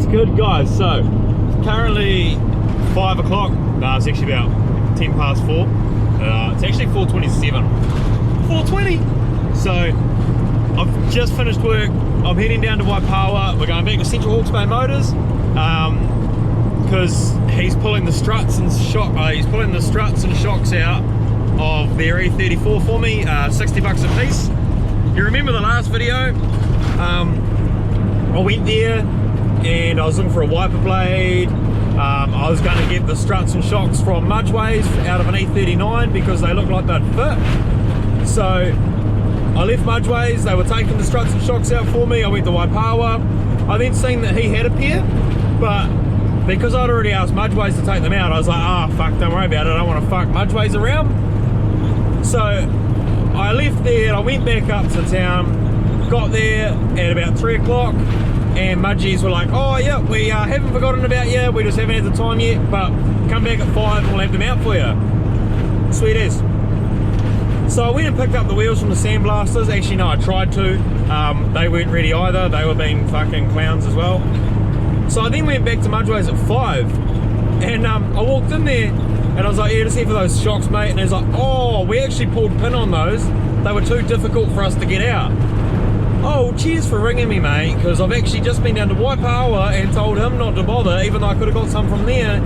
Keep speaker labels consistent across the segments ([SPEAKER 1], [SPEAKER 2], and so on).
[SPEAKER 1] What's good, guys? So currently 5 o'clock. No, it's actually about 10 past 4. It's actually 4:27. 4:20. So I've just finished work. I'm heading down to Waipawa. We're going back to Central Hawke's Bay Motors because he's pulling the struts and shocks out of their E34 for me. 60 bucks a piece. You remember the last video? I went there and I was looking for a wiper blade. I was going to get the struts and shocks from Mudgeways out of an E39 because they looked like they'd fit. So I left Mudgeways, they were taking the struts and shocks out for me. I went to Waipawa. I then seen that he had a pair, but because I'd already asked Mudgeways to take them out, I was like, ah, fuck, don't worry about it. I don't want to fuck Mudgeways around. So I left there and I went back up to town, got there at about 3 o'clock. And Mudgies were like, oh yeah, we haven't forgotten about you, we just haven't had the time yet, but come back at 5 and we'll have them out for you. Sweet as. So I went and picked up the wheels from the sandblasters. Actually no, I tried to. They weren't ready either, they were being fucking clowns as well. So I then went back to Mudgeways at 5 and I walked in there and I was like, yeah, just here for those shocks, mate. And he was like, oh, we actually pulled pin on those, they were too difficult for us to get out. Oh, cheers for ringing me, mate, because I've actually just been down to Waipawa and told him not to bother, even though I could have got some from there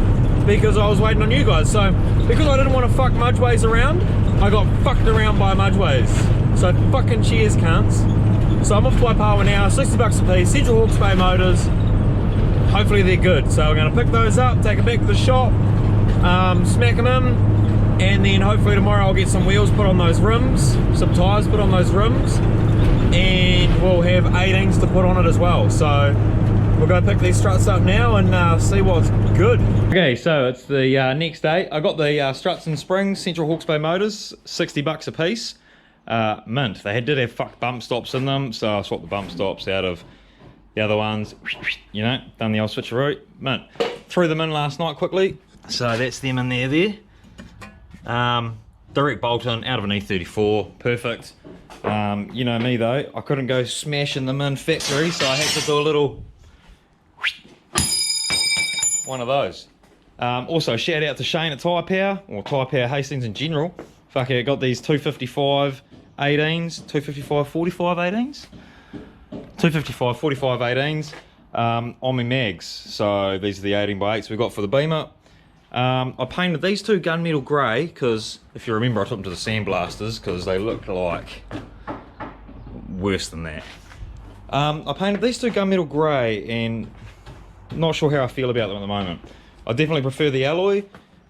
[SPEAKER 1] because I was waiting on you guys. So because I didn't want to fuck Mudgeways around, I got fucked around by Mudgeways. So fucking cheers, cunts. So I'm off to Waipawa now, 60 bucks a piece, Central Hawke's Bay Motors. Hopefully they're good. So we're going to pick those up, take them back to the shop, smack them in, and then hopefully tomorrow I'll get some wheels put on those rims, some tyres put on those rims, and we'll have 18s to put on it as well. So we'll go pick these struts up now and see what's good. Okay, so it's the next day. I got the struts and springs, Central Hawke's Bay Motors, 60 bucks a piece. Mint. They did have fuck bump stops in them, so I swapped the bump stops out of the other ones, you know, done the old switcheroo. Mint. Threw them in last night quickly. So that's them in there. Direct bolt in out of an E34, perfect. You know me though, I couldn't go smashing them in factory, so I had to do a little one of those. Also shout out to Shane at Tyre Power, or Tyre Power Hastings in general. Fuck yeah, got these 255 18s, 255 45 18s, 255 45 18s on my mags. So these are the 18x8s we got for the Beamer. I painted these two gunmetal grey because, if you remember, I took them to the sandblasters because they looked like worse than that. I painted these two gunmetal grey and not sure how I feel about them at the moment. I definitely prefer the alloy.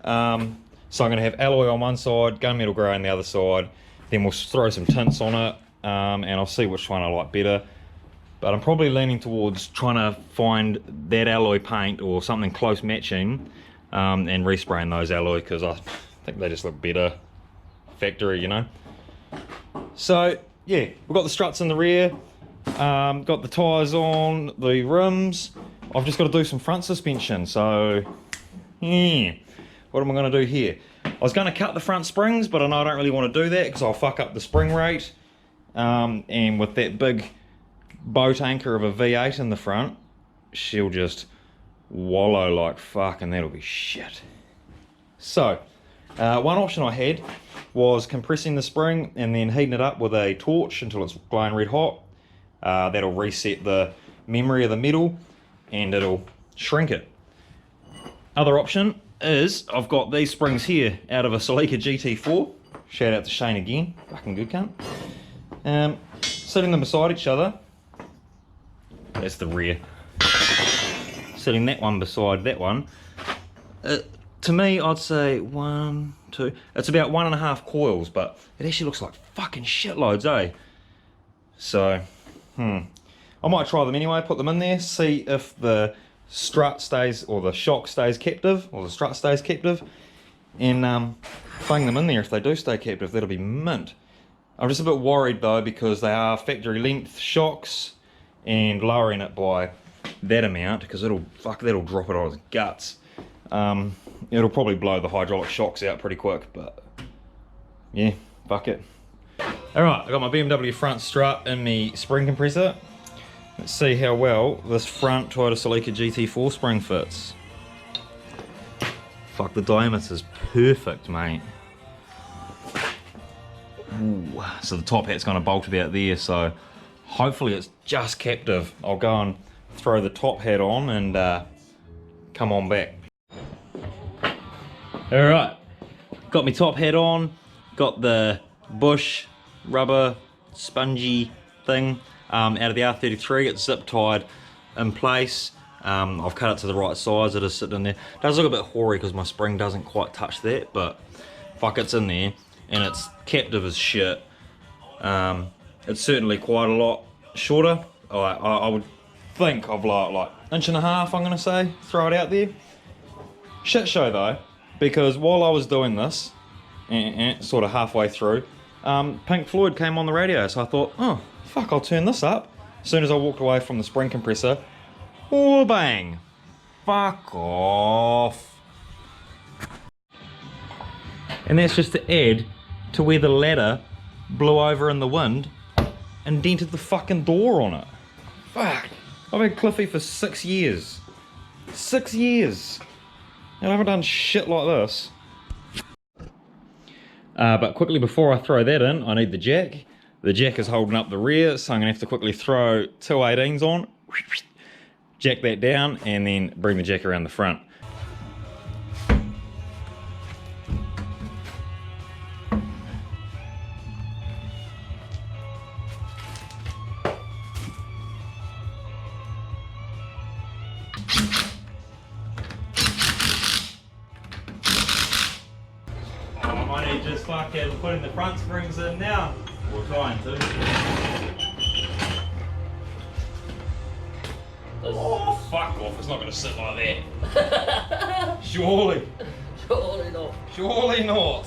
[SPEAKER 1] So I'm going to have alloy on one side, gunmetal grey on the other side. Then we'll throw some tints on it and I'll see which one I like better. But I'm probably leaning towards trying to find that alloy paint or something close matching and respraying those alloy because I think they just look better factory, you know. So yeah, we've got the struts in the rear, got the tyres on the rims. I've just got to do some front suspension. So yeah, what am I going to do here? I was going to cut the front springs, but I know I don't really want to do that because I'll fuck up the spring rate, and with that big boat anchor of a V8 in the front, she'll just wallow like fuck and that'll be shit. So one option I had was compressing the spring and then heating it up with a torch until it's glowing red hot. That'll reset the memory of the metal and it'll shrink it. Other option is I've got these springs here out of a Celica GT4. Shout out to Shane again, fucking good cunt. Sitting them beside each other. That's the rear. Sitting that one beside that one. To me, I'd say 1, 2. It's about 1.5 coils, but it actually looks like fucking shitloads, eh? So, I might try them anyway, put them in there, see if the strut stays, or the shock stays captive, or the strut stays captive, and fling them in there if they do stay captive. That'll be mint. I'm just a bit worried though, because they are factory length shocks, and lowering it by that amount, because that'll drop it on its guts. It'll probably blow the hydraulic shocks out pretty quick, but yeah, fuck it. Alright, I got my BMW front strut in my spring compressor. Let's see how well this front Toyota Celica GT4 spring fits. Fuck, the diameter's perfect, mate. Ooh, so the top hat's gonna bolt about there, so hopefully it's just captive. I'll go and throw the top hat on and come on back. Alright, got my top hat on, got the bush rubber spongy thing out of the R33. It's zip tied in place. I've cut it to the right size. It is sitting in there. It does look a bit hoary because my spring doesn't quite touch that, but fuck, it's in there and it's captive as shit. It's certainly quite a lot shorter. I would think of like inch and a half, I'm gonna say, throw it out there. Shit show though, because while I was doing this, sort of halfway through, Pink Floyd came on the radio, so I thought, oh fuck, I'll turn this up. As soon as I walked away from the spring compressor, oh bang, fuck off. And that's just to add to where the ladder blew over in the wind and dented the fucking door on it. Fuck, I've had Cliffy for 6 years. 6 years. And I haven't done shit like this. But quickly before I throw that in, I need the jack. The jack is holding up the rear, so I'm gonna have to quickly throw 2 18s on, jack that down, and then bring the jack around the front. I might need just fucking putting the front springs in now. We're trying to. Oh, fuck off. It's not going to sit like that. Surely.
[SPEAKER 2] Surely not.
[SPEAKER 1] Surely not.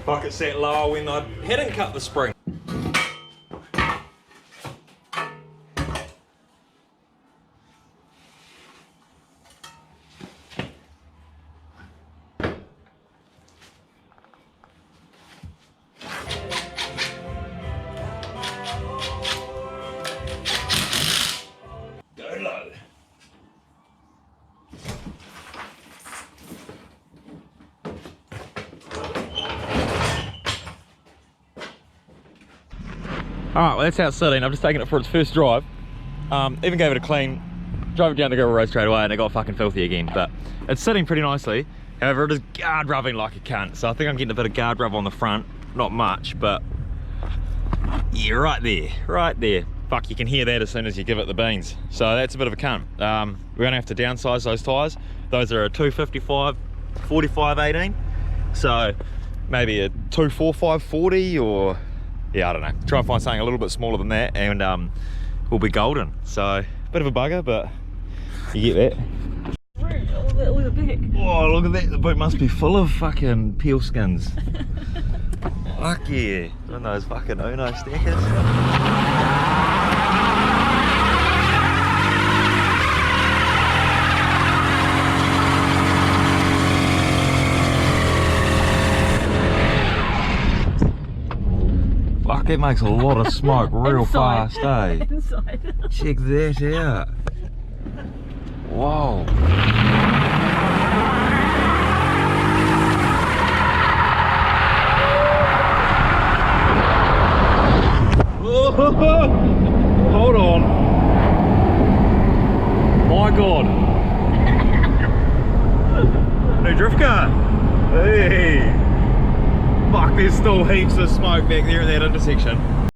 [SPEAKER 1] Fuck, it sat lower when I hadn't cut the spring. Alright, well that's how it's sitting. I've just taken it for its first drive. Even gave it a clean, drove it down the gravel road straight away and it got fucking filthy again. But it's sitting pretty nicely. However, it is guard rubbing like a cunt. So I think I'm getting a bit of guard rub on the front. Not much, but yeah, right there, right there. Fuck, you can hear that as soon as you give it the beans. So that's a bit of a cunt. We're gonna have to downsize those tyres. Those are a 255 45 18. So maybe a 245 40 or yeah, I don't know. Try and find something a little bit smaller than that and we'll be golden. So, bit of a bugger, but you get that.
[SPEAKER 2] Look at the back.
[SPEAKER 1] Oh, look at that. The boot must be full of fucking peel skins. Fuck yeah. On those fucking Uno stackers. Fuck, it makes a lot of smoke real fast, eh?
[SPEAKER 2] Inside.
[SPEAKER 1] Check that out. Whoa. Hold on. My God. New drift car. Hey. Fuck, there's still heaps of smoke back there in that intersection.